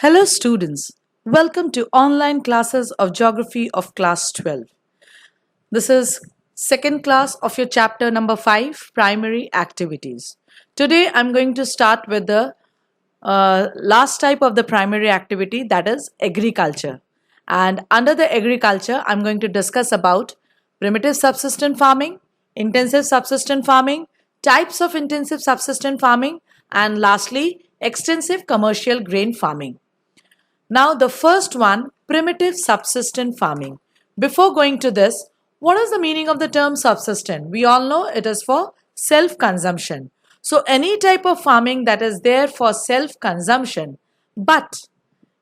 Hello students, welcome to online classes of Geography of class 12. This is second class of your chapter number 5, Primary Activities. Today I'm going to start with the last type of the primary activity, that is agriculture. And under the agriculture I'm going to discuss about primitive subsistence farming, intensive subsistence farming, types of intensive subsistence farming, and lastly extensive commercial grain farming. Now, the first one, primitive subsistence farming. Before going to this, what is the meaning of the term subsistence? We all know it is for self-consumption. So, any type of farming that is there for self-consumption, but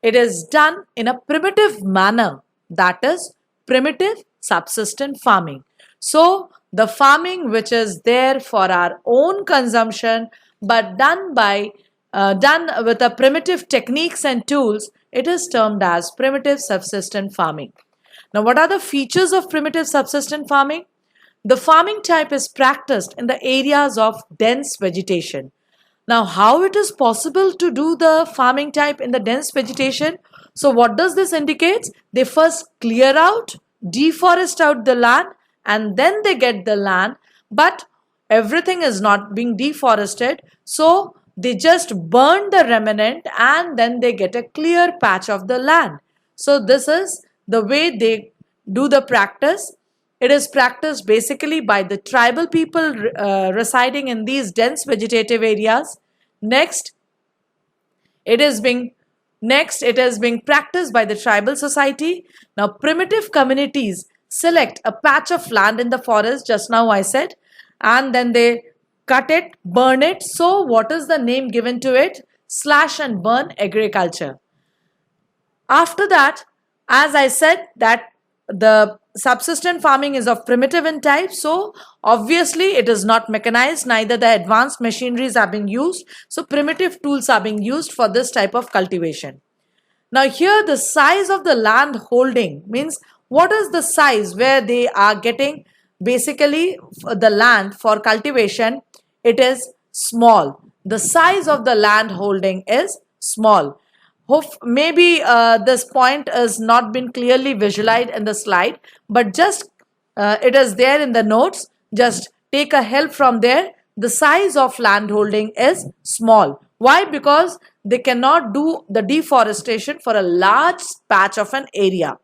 it is done in a primitive manner, that is primitive subsistence farming. So, the farming which is there for our own consumption, but done with a primitive techniques and tools, it is termed as primitive subsistence farming. Now, what are the features of primitive subsistence farming? The farming type is practiced in the areas of dense vegetation. Now, how it is possible to do the farming type in the dense vegetation? So, what does this indicate? They first clear out, deforest out the land, and then they get the land, but everything is not being deforested. So, they just burn the remnant and then they get a clear patch of the land. So this is the way they do the practice. It is practiced basically by the tribal people residing in these dense vegetative areas. Next, it is being practiced by the tribal society. Now, primitive communities select a patch of land in the forest, just now I said, and then they cut it, burn it. So what is the name given to it? Slash and burn agriculture. After that, as I said, that the subsistence farming is of primitive in type, so obviously it is not mechanized, neither the advanced machineries are being used, so primitive tools are being used for this type of cultivation. Now here the size of the land holding means what is the size where they are getting basically the land for cultivation. It is small. The size of the land holding is small. Maybe this point has not been clearly visualized in the slide, but just it is there in the notes. Just take a help from there. The size of land holding is small. Why? Because they cannot do the deforestation for a large patch of an area.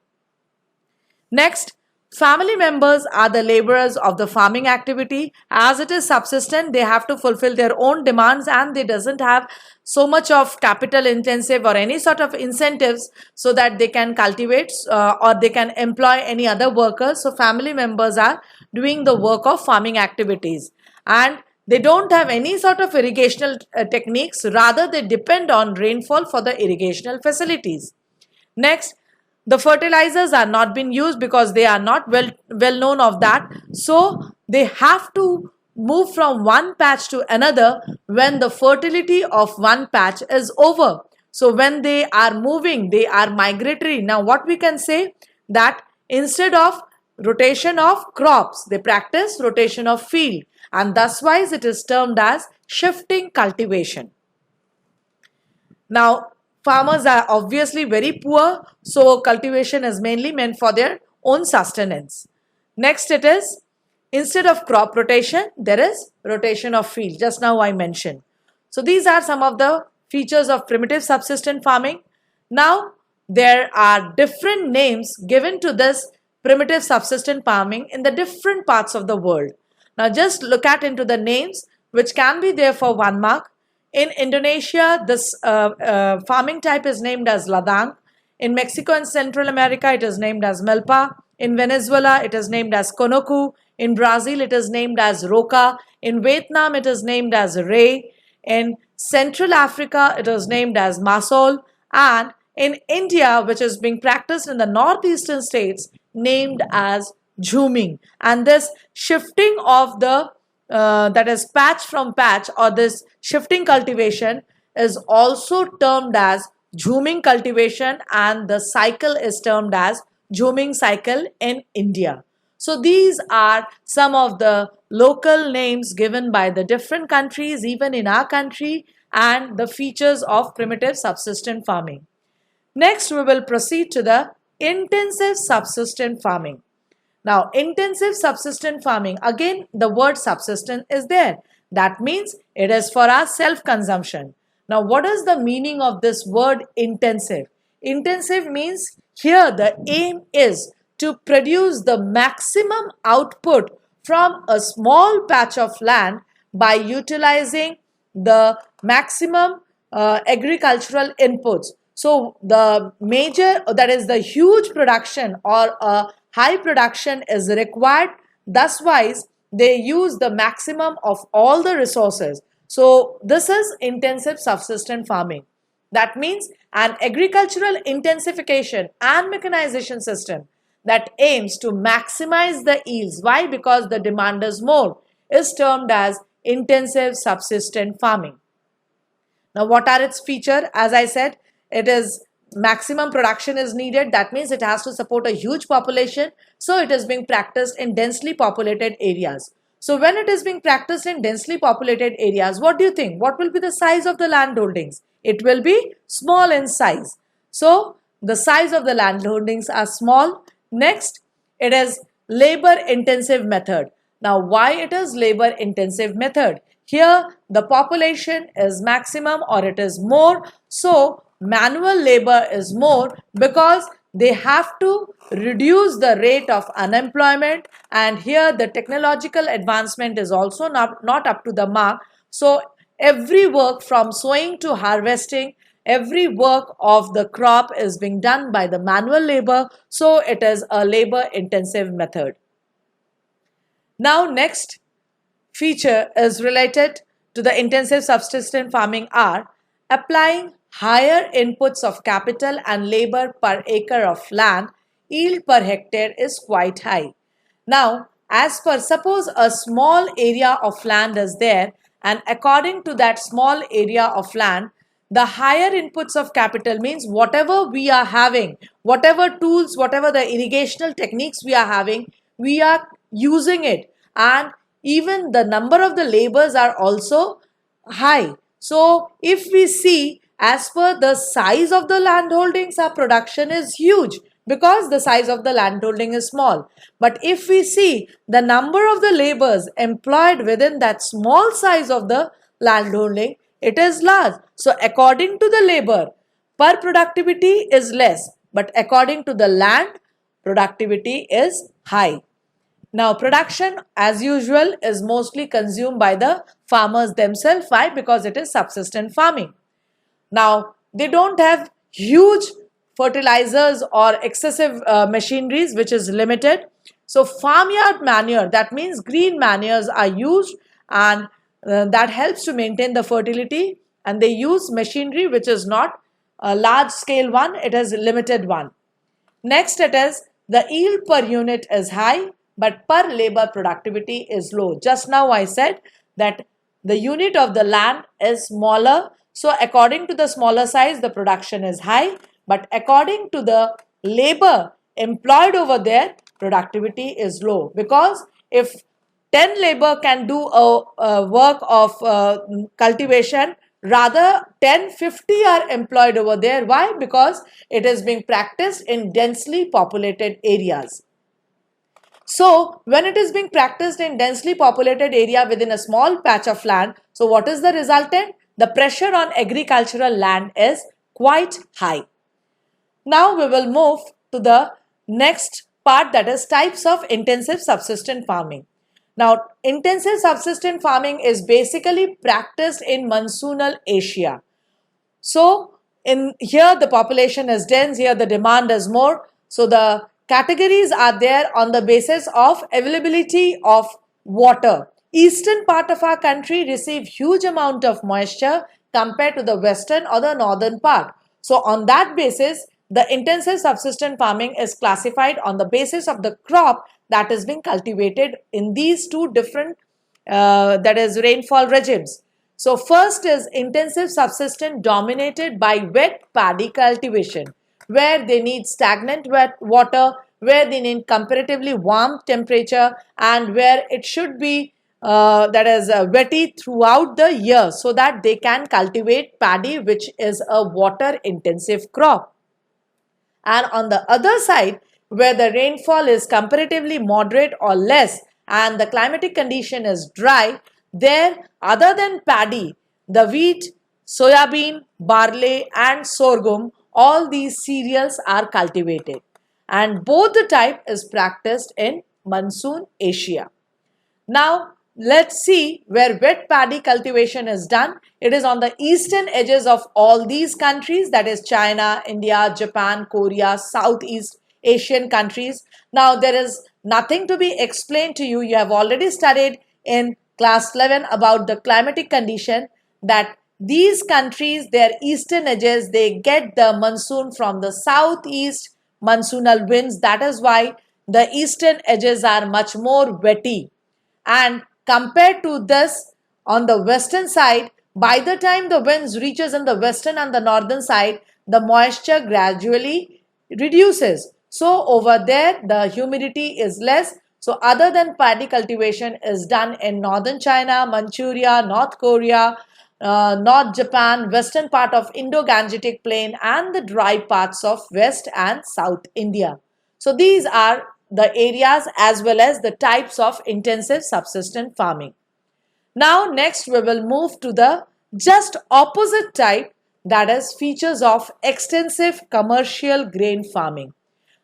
Next, family members are the laborers of the farming activity. As it is subsistence, they have to fulfill their own demands and they doesn't have so much of capital intensive or any sort of incentives so that they can cultivate or they can employ any other workers. So family members are doing the work of farming activities and they don't have any sort of irrigational techniques. Rather, they depend on rainfall for the irrigational facilities. Next, the fertilizers are not being used because they are not well known of that. So they have to move from one patch to another when the fertility of one patch is over. So when they are moving, they are migratory. Now what we can say that instead of rotation of crops, they practice rotation of field, and thus wise it is termed as shifting cultivation. Now, farmers are obviously very poor, so cultivation is mainly meant for their own sustenance. Next, it is instead of crop rotation, there is rotation of field, just now I mentioned. So these are some of the features of primitive subsistence farming. Now, there are different names given to this primitive subsistence farming in the different parts of the world. Now, just look at into the names which can be there for 1 mark. In Indonesia, this farming type is named as ladang. In Mexico and Central America, it is named as milpa. In Venezuela, it is named as konoku. In Brazil, it is named as roca. In Vietnam, it is named as ray. In Central Africa, it is named as masol. And in India, which is being practiced in the northeastern states, named as jhuming. And this shifting of the that is patch from patch, or this shifting cultivation is also termed as jhuming cultivation, and the cycle is termed as jhuming cycle in India. So these are some of the local names given by the different countries, even in our country, and the features of primitive subsistence farming. Next, we will proceed to the intensive subsistence farming. Now, intensive subsistence farming, again, the word subsistence is there. That means it is for our self-consumption. Now, what is the meaning of this word intensive? Intensive means here the aim is to produce the maximum output from a small patch of land by utilizing the maximum agricultural inputs. So the major, that is the huge production or a high production is required. Thus wise, they use the maximum of all the resources. So this is intensive subsistence farming. That means an agricultural intensification and mechanization system that aims to maximize the yields. Why? Because the demand is more, is termed as intensive subsistence farming. Now, what are its features? As I said, it is maximum production is needed. That means it has to support a huge population. So it is being practiced in densely populated areas. So when it is being practiced in densely populated areas, what do you think? What will be the size of the land holdings? It will be small in size. So the size of the land holdings are small. Next, it is labor intensive method. Now, why it is labor intensive method? Here the population is maximum or it is more, so manual labor is more because they have to reduce the rate of unemployment, and here the technological advancement is also not up to the mark. So every work from sowing to harvesting, every work of the crop is being done by the manual labor, so it is a labor intensive method. Now next feature is related to the intensive subsistence farming are applying higher inputs of capital and labor per acre of land. Yield per hectare is quite high. Now, as per suppose a small area of land is there, and according to that small area of land, the higher inputs of capital means whatever we are having, whatever tools, whatever the irrigational techniques we are having, we are using it, and even the number of the labors are also high. So if we see as per the size of the land holdings, our production is huge because the size of the land holding is small. But if we see the number of the labors employed within that small size of the land holding, it is large. So according to the labor, per productivity is less, but according to the land, productivity is high. Now, production as usual is mostly consumed by the farmers themselves. Why? Because it is subsistence farming. Now, they don't have huge fertilizers or excessive machineries which is limited. So, farmyard manure, that means green manures are used, and that helps to maintain the fertility, and they use machinery which is not a large scale one, it is a limited one. Next, it is the yield per unit is high, but per labor productivity is low. Just now I said that the unit of the land is smaller. So according to the smaller size, the production is high, but according to the labor employed over there, productivity is low. Because if 10 labor can do a work of cultivation, rather 10-50 are employed over there. Why? Because it is being practiced in densely populated areas. So when it is being practiced in densely populated area within a small patch of land, so what is the resultant? The pressure on agricultural land is quite high. Now we will move to the next part, that is types of intensive subsistence farming. Now, intensive subsistence farming is basically practiced in monsoonal Asia. So, in here the population is dense, here the demand is more. So, the categories are there on the basis of availability of water. Eastern part of our country receive huge amount of moisture compared to the western or the northern part. So, on that basis, the intensive subsistence farming is classified on the basis of the crop that is being cultivated in these two different that is rainfall regimes. So first is intensive subsistence dominated by wet paddy cultivation, where they need stagnant wet water, where they need comparatively warm temperature, and where it should be wetty throughout the year so that they can cultivate paddy, which is a water intensive crop. And on the other side, where the rainfall is comparatively moderate or less and the climatic condition is dry, there, other than paddy, the wheat, soybean, barley and sorghum, all these cereals are cultivated. And both the type is practiced in monsoon Asia. Now, let's see where wet paddy cultivation is done. It is on the eastern edges of all these countries, that is China, India, Japan, Korea, Southeast Asian countries. Now, there is nothing to be explained to you. You have already studied in class 11 about the climatic condition that these countries, their eastern edges, they get the monsoon from the southeast monsoonal winds. That is why the eastern edges are much more wetty, and compared to this, on the western side, by the time the winds reaches in the western and the northern side, the moisture gradually reduces. So over there the humidity is less. So other than paddy cultivation is done in northern China, Manchuria, North Korea, North Japan, western part of Indo-Gangetic plain and the dry parts of West and South India. So these are the areas as well as the types of intensive subsistence farming. Now next we will move to the just opposite type, that is features of extensive commercial grain farming.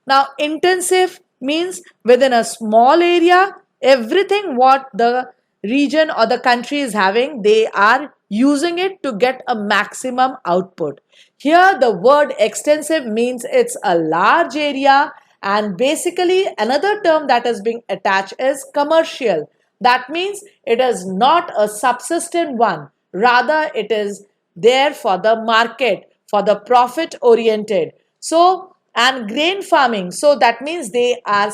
Now intensive means within a small area, everything what the region or the country is having, they are using it to get a maximum output. Here the word extensive means it's a large area, and basically another term that is being attached is commercial. That means it is not a subsistent one, rather it is there for the market, for the profit oriented. So, and grain farming, so that means they are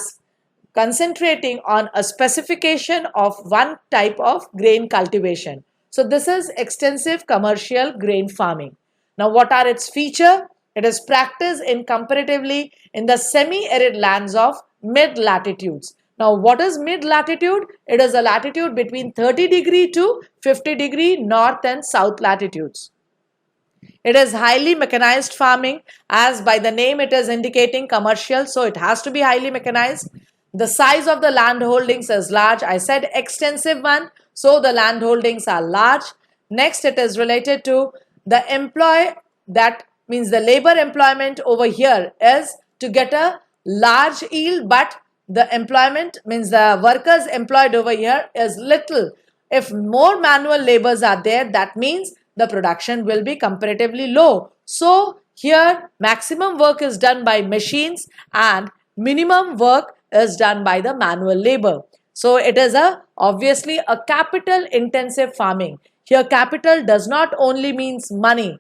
concentrating on a specification of one type of grain cultivation. So this is extensive commercial grain farming. Now what are its features? It is practiced in comparatively in the semi-arid lands of mid-latitudes. Now what is mid-latitude? It is a latitude between 30° to 50° north and south latitudes. It is highly mechanized farming, as by the name it is indicating commercial, so it has to be highly mechanized. The size of the land holdings is large. I said extensive one, so the land holdings are large. Next, it is related to the employ, that means the labor employment over here is to get a large yield, but the employment means the workers employed over here is little. If more manual labors are there, that means the production will be comparatively low. So here maximum work is done by machines and minimum work is done by the manual labor. So it is obviously a capital intensive farming. Here capital does not only means money.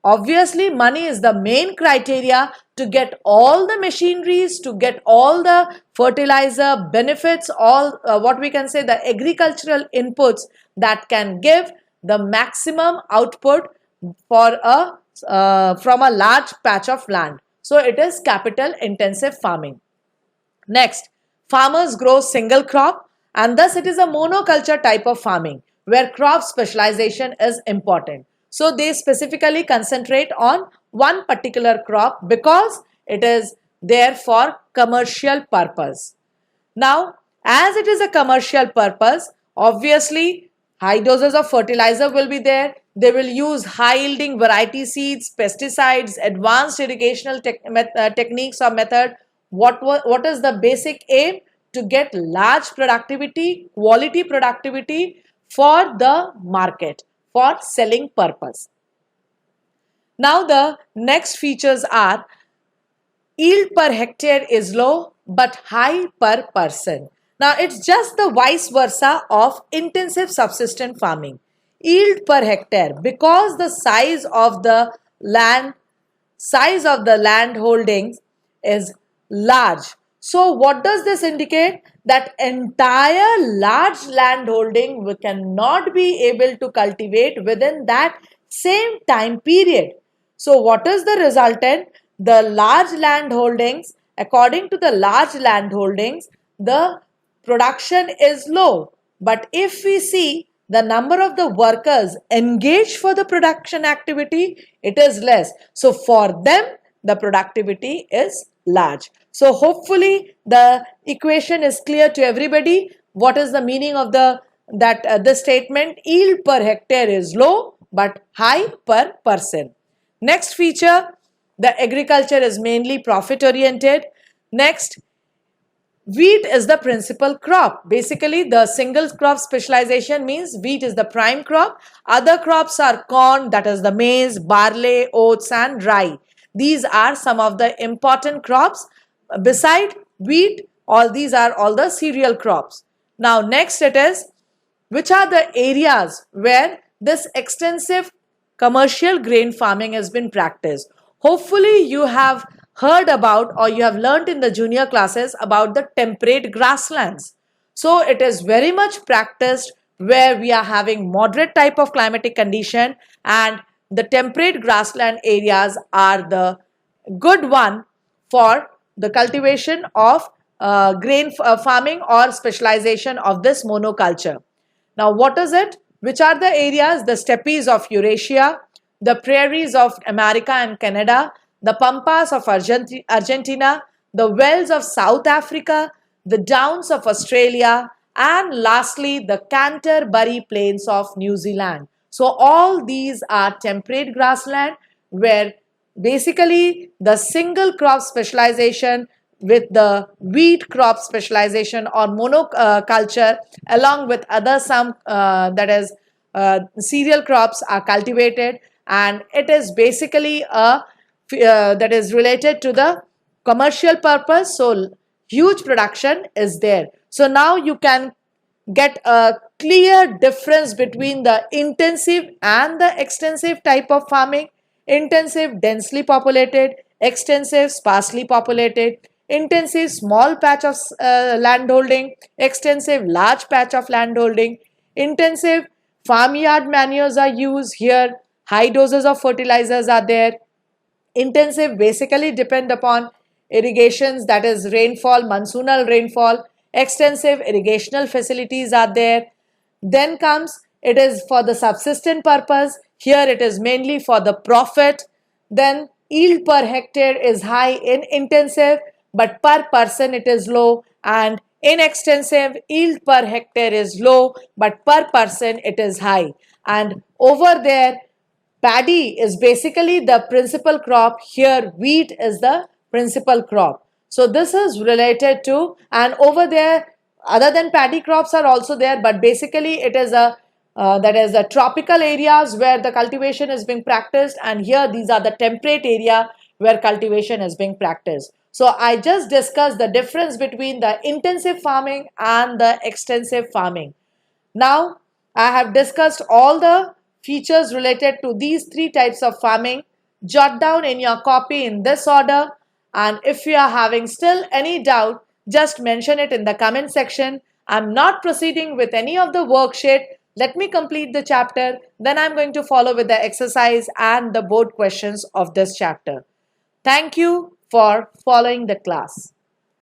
Obviously money is the main criteria to get all the machineries, to get all the fertilizer benefits, all what we can say the agricultural inputs that can give the maximum output for from a large patch of land. So it is capital intensive farming. Next, farmers grow single crop, and thus it is a monoculture type of farming where crop specialization is important. So they specifically concentrate on one particular crop because it is there for commercial purpose. Now, as it is a commercial purpose, obviously high doses of fertilizer will be there. They will use high yielding variety seeds, pesticides, advanced irrigational techniques or method. What is the basic aim? To get large productivity, quality productivity for the market, for selling purpose. Now the next features are yield per hectare is low but high per person. Now it's just the vice versa of intensive subsistence farming. Yield per hectare, because the size of the land holdings is large. So what does this indicate? That entire large land holding we cannot be able to cultivate within that same time period. So what is the resultant? The large land holdings, according to the large land holdings, the production is low. But if we see the number of the workers engaged for the production activity, it is less. So for them, the productivity is large. So hopefully the equation is clear to everybody. What is the meaning of this statement? Yield per hectare is low but high per person. Next feature, the agriculture is mainly profit oriented. Next, wheat is the principal crop. Basically, the single crop specialization means wheat is the prime crop. Other crops are corn, that is the maize, barley, oats and rye. These are some of the important crops. Beside wheat, all these are all the cereal crops. Now next it is, which are the areas where this extensive commercial grain farming has been practiced. Hopefully you have heard about or you have learnt in the junior classes about the temperate grasslands. So it is very much practiced where we are having moderate type of climatic condition, and the temperate grassland areas are the good one for the cultivation of grain farming or specialization of this monoculture. Now, what is it? Which are the areas? The steppes of Eurasia, the prairies of America and Canada, the pampas of Argentina, the wells of South Africa, the downs of Australia, and lastly, the Canterbury plains of New Zealand. So, all these are temperate grassland where basically the single crop specialization with the wheat crop specialization or monoculture along with other some that is cereal crops are cultivated, and it is basically a that is related to the commercial purpose. So huge production is there. So now you can get a clear difference between the intensive and the extensive type of farming. Intensive, densely populated; extensive, sparsely populated; intensive, small patch of land holding; extensive, large patch of land holding. Intensive, farmyard manures are used here, high doses of fertilizers are there. Intensive basically depend upon irrigations, that is rainfall, monsoonal rainfall. Extensive irrigational facilities are there. Then comes, it is for the subsistence purpose. Here it is mainly for the profit. Then yield per hectare is high in intensive, but per person it is low, and in extensive yield per hectare is low but per person it is high. And over there, paddy is basically the principal crop. Here wheat is the principal crop. So this is related to, and over there other than paddy crops are also there, but basically it is a that is the tropical areas where the cultivation is being practiced, and here these are the temperate area where cultivation is being practiced. So I just discussed the difference between the intensive farming and the extensive farming. Now, I have discussed all the features related to these three types of farming. Jot down in your copy in this order, and if you are having still any doubt, just mention it in the comment section. I'm not proceeding with any of the worksheet. Let me complete the chapter, then I'm going to follow with the exercise and the board questions of this chapter. Thank you for following the class.